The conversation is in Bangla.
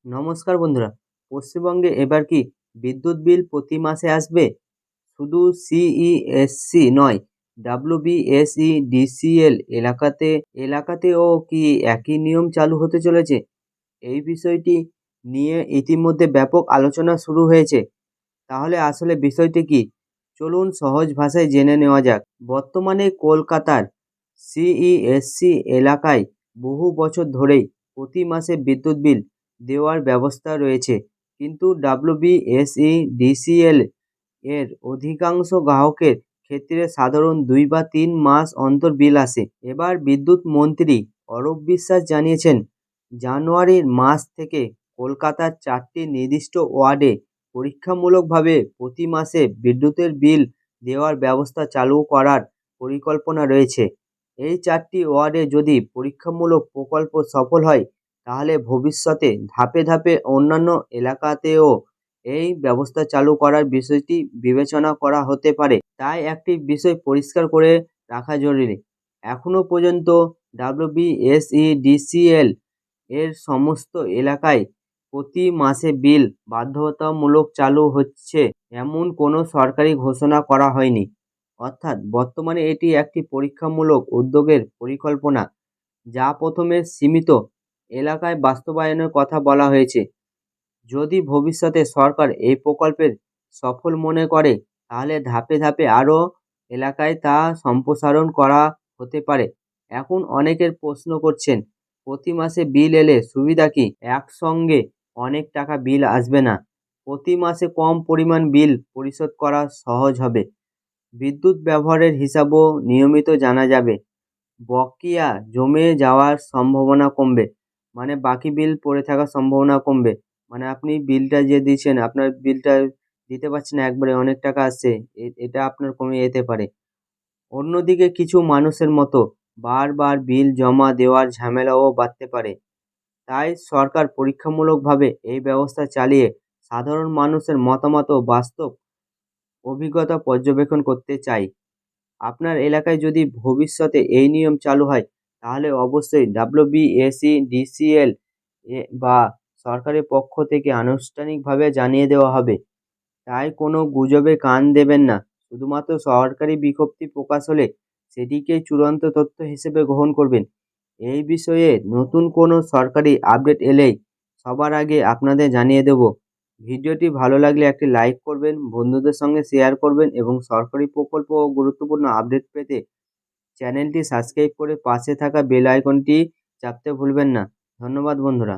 নমস্কার বন্ধুরা। পশ্চিমবঙ্গে এবার কি বিদ্যুৎ বিল প্রতি মাসে আসবে? শুধু সিইএসসি নয়, ডাব্লিউবিএসই, ডিসিএল এলাকাতেও কি একই নিয়ম চালু হতে চলেছে? এই বিষয়টি নিয়ে ইতিমধ্যে ব্যাপক আলোচনা শুরু হয়েছে। তাহলে আসলে বিষয়টি কি? চলুন সহজ ভাষায় জেনে নেওয়া যাক। বর্তমানে কলকাতার সিইএসসি এলাকায় বহু বছর ধরেই প্রতি মাসে বিদ্যুৎ বিল দেওয়ার ব্যবস্থা রয়েছে, কিন্তু ডাব্লিউবিএসই, ডিসিএল এর অধিকাংশ গ্রাহকের ক্ষেত্রে সাধারণ 2 বা 3 মাস অন্তর বিল আসে। এবার বিদ্যুৎ মন্ত্রী অরূপ বিশ্বাস জানিয়েছেন, জানুয়ারির মাস থেকে কলকাতার 4টি নির্দিষ্ট ওয়ার্ডে পরীক্ষামূলকভাবে প্রতি মাসে বিদ্যুতের বিল দেওয়ার ব্যবস্থা চালু করার পরিকল্পনা রয়েছে। এই 4টি ওয়ার্ডে যদি পরীক্ষামূলক প্রকল্প সফল হয়, তাহলে ভবিষ্যতে ধাপে ধাপে অন্যান্য এলাকাতেও এই ব্যবস্থা চালু করার বিষয়টি বিবেচনা করা হতে পারে। তাই একটি বিষয় পরিষ্কার করে রাখা জরুরি। এখনো পর্যন্ত ডাব্লিউবিএসই, ডিসিএল এর সমস্ত এলাকায় প্রতি মাসে বিল বাধ্যতামূলক চালু হচ্ছে এমন কোনো সরকারি ঘোষণা করা হয়নি। অর্থাৎ বর্তমানে এটি একটি পরীক্ষামূলক উদ্যোগের পরিকল্পনা, যা প্রথমে সীমিত এলাকায় বাস্তবায়নের কথা বলা হয়েছে। যদি ভবিষ্যতে সরকার এই প্রকল্পের সফল মনে করে, তাহলে ধাপে ধাপে আরও এলাকায় তা সম্প্রসারণ করা হতে পারে। এখন অনেকের প্রশ্ন করছেন, প্রতি মাসে বিল এলে সুবিধা কি? একসঙ্গে অনেক টাকা বিল আসবে না। প্রতি মাসে কম পরিমাণ বিল পরিশোধ করা সহজ হবে। বিদ্যুৎ ব্যবহারের হিসাবও নিয়মিত জানা যাবে। বকেয়া জমে যাওয়ার সম্ভাবনা কমবে। মানে বাকি বিল পড়ে থাকার সম্ভাবনা কমবে। মানে আপনি বিলটা যে দিচ্ছেন, আপনার বিলটা দিতে পারছেন না, একবারে অনেক টাকা আসছে, এটা আপনার কমে যেতে পারে। অন্যদিকে কিছু মানুষের মতো বারবার বিল জমা দেওয়ার ঝামেলাও বাড়তে পারে। তাই সরকার পরীক্ষামূলকভাবে এই ব্যবস্থা চালিয়ে সাধারণ মানুষের মতামত ও বাস্তব অভিজ্ঞতা পর্যবেক্ষণ করতে চাই। আপনার এলাকায় যদি ভবিষ্যতে এই নিয়ম চালু হয়, তাহলে অবশ্যই ডাব্লিউবিএসই, ডিসিএল বা সরকারের পক্ষ থেকে আনুষ্ঠানিকভাবে জানিয়ে দেওয়া হবে। তাই কোনো গুজবে কান দেবেন না। শুধুমাত্র সরকারি বিজ্ঞপ্তি প্রকাশ হলে সেটিকেই চূড়ান্ত তথ্য হিসেবে গ্রহণ করবেন। এই বিষয়ে নতুন কোনো সরকারি আপডেট এলেই সবার আগে আপনাদের জানিয়ে দেব। ভিডিওটি ভালো লাগলে একটি লাইক করবেন, বন্ধুদের সঙ্গে শেয়ার করবেন এবং সরকারি প্রকল্প ও গুরুত্বপূর্ণ আপডেট পেতে চ্যানেলটি সাবস্ক্রাইব করে পাশে থাকা বেল আইকনটি চাপতে ভুলবেন না। ধন্যবাদ বন্ধুরা।